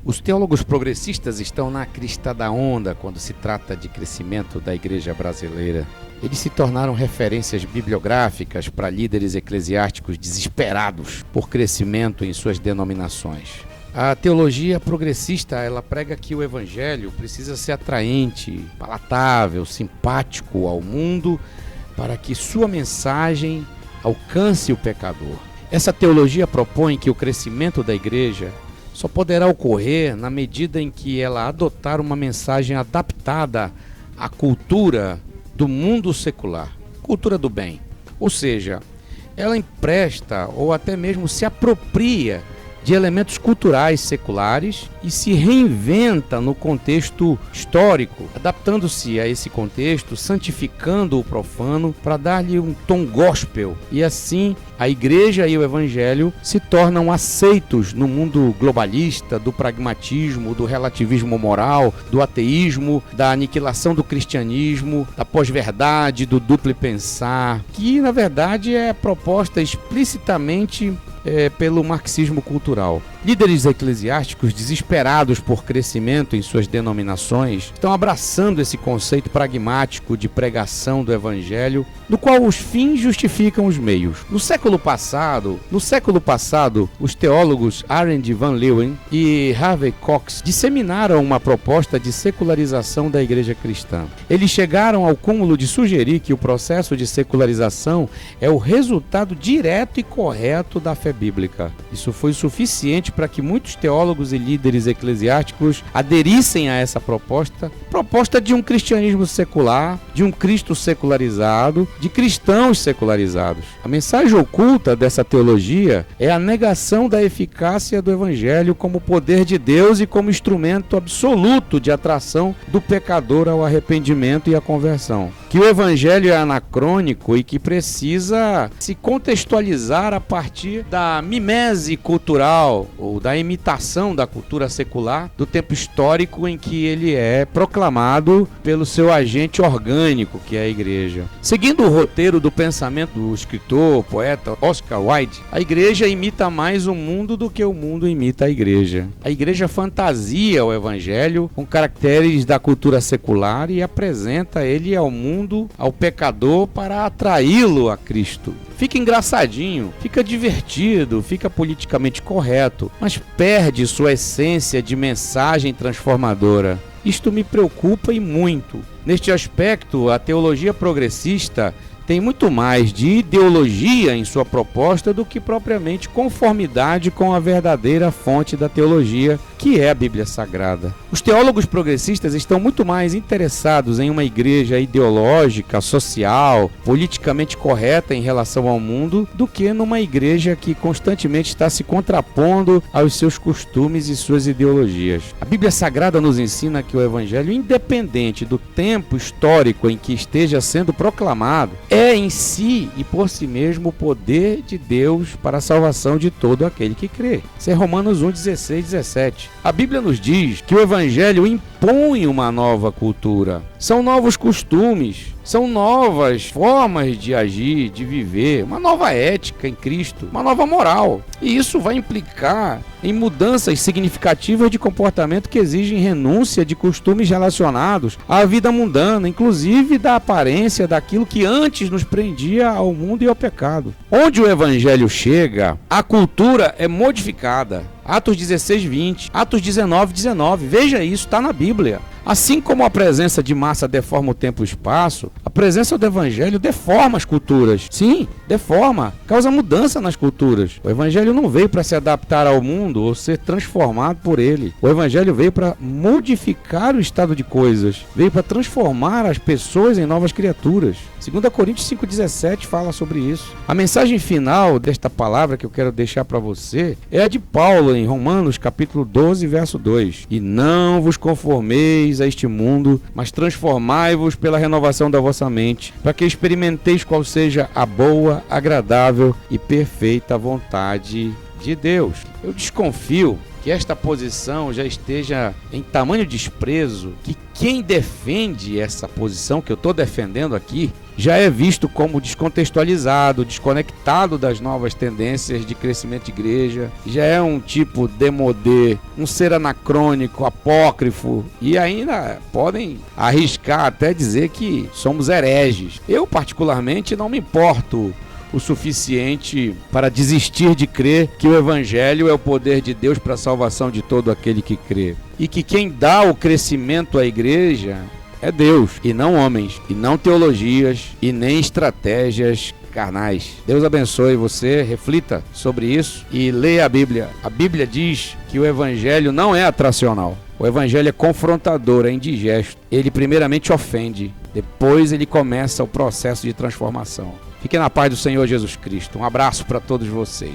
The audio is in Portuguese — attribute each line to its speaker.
Speaker 1: Os teólogos progressistas estão na crista da onda quando se trata de crescimento da igreja brasileira. Eles se tornaram referências bibliográficas para líderes eclesiásticos desesperados por crescimento em suas denominações. A teologia progressista, ela prega que o evangelho precisa ser atraente, palatável, simpático ao mundo para que sua mensagem alcance o pecador. Essa teologia propõe que o crescimento da igreja só poderá ocorrer na medida em que ela adotar uma mensagem adaptada à cultura do mundo secular, cultura do bem. Ou seja, ela empresta ou até mesmo se apropria de elementos culturais seculares e se reinventa no contexto histórico, adaptando-se a esse contexto, santificando o profano para dar-lhe um tom gospel. E assim, a igreja e o evangelho se tornam aceitos no mundo globalista, do pragmatismo, do relativismo moral, do ateísmo, da aniquilação do cristianismo, da pós-verdade, do duplo pensar, que na verdade é proposta explicitamente pelo marxismo cultural. Líderes eclesiásticos desesperados por crescimento em suas denominações estão abraçando esse conceito pragmático de pregação do evangelho, no qual os fins justificam os meios. No século passado, os teólogos Arend Van Leeuwen e Harvey Cox disseminaram uma proposta de secularização da igreja cristã. Eles chegaram ao cúmulo de sugerir que o processo de secularização é o resultado direto e correto da fé bíblica. Isso foi suficiente para que muitos teólogos e líderes eclesiásticos aderissem a essa proposta de um cristianismo secular, de um Cristo secularizado, de cristãos secularizados. A mensagem oculta dessa teologia é a negação da eficácia do evangelho como poder de Deus e como instrumento absoluto de atração do pecador ao arrependimento e à conversão. Que o evangelho é anacrônico e que precisa se contextualizar a partir da mimese cultural ou da imitação da cultura secular do tempo histórico em que ele é proclamado pelo seu agente orgânico, que é a igreja. Seguindo o roteiro do pensamento do escritor, poeta Oscar Wilde, a igreja imita mais o mundo do que o mundo imita a igreja. A igreja fantasia o evangelho com caracteres da cultura secular e apresenta ele ao mundo, ao pecador, para atraí-lo a Cristo. Fica engraçadinho, fica divertido, fica politicamente correto, mas perde sua essência de mensagem transformadora. Isto me preocupa e muito. Neste aspecto, a teologia progressista tem muito mais de ideologia em sua proposta do que propriamente conformidade com a verdadeira fonte da teologia, que é a Bíblia Sagrada. Os teólogos progressistas estão muito mais interessados em uma igreja ideológica, social, politicamente correta em relação ao mundo, do que numa igreja que constantemente está se contrapondo aos seus costumes e suas ideologias. A Bíblia Sagrada nos ensina que o evangelho, independente do tempo histórico em que esteja sendo proclamado, é em si e por si mesmo o poder de Deus para a salvação de todo aquele que crê. Isso é Romanos 1, 16, 17. A Bíblia nos diz que o evangelho impõe uma nova cultura. São novos costumes, são novas formas de agir, de viver, uma nova ética em Cristo, uma nova moral. E isso vai implicar em mudanças significativas de comportamento que exigem renúncia de costumes relacionados à vida mundana, inclusive da aparência daquilo que antes nos prendia ao mundo e ao pecado. Onde o evangelho chega, a cultura é modificada. Atos 16, 20, Atos 19, 19. Veja isso, está na Bíblia. Assim como a presença de massa deforma o tempo e o espaço, a presença do evangelho deforma as culturas. Sim, deforma, causa mudança nas culturas. O evangelho não veio para se adaptar ao mundo ou ser transformado por ele. O evangelho veio para modificar o estado de coisas, veio para transformar as pessoas em novas criaturas. 2 Coríntios 5,17 fala sobre isso. A mensagem final desta palavra que eu quero deixar para você é a de Paulo em Romanos capítulo 12, verso 2. E não vos conformeis a este mundo, mas transformai-vos pela renovação da vossa mente, para que experimenteis qual seja a boa, agradável e perfeita vontade de Deus. Eu desconfio que esta posição já esteja em tamanho desprezo, que quem defende essa posição que eu estou defendendo aqui já é visto como descontextualizado, desconectado das novas tendências de crescimento de igreja, já é um tipo demodê, um ser anacrônico, apócrifo, e ainda podem arriscar até dizer que somos hereges. Eu, particularmente, não me importo o suficiente para desistir de crer que o Evangelho é o poder de Deus para a salvação de todo aquele que crê. E que quem dá o crescimento à igreja é Deus, e não homens, e não teologias, e nem estratégias carnais. Deus abençoe você, reflita sobre isso e leia a Bíblia. A Bíblia diz que o Evangelho não é atracional. O Evangelho é confrontador, é indigesto. Ele primeiramente ofende, depois ele começa o processo de transformação. Fiquem na paz do Senhor Jesus Cristo. Um abraço para todos vocês.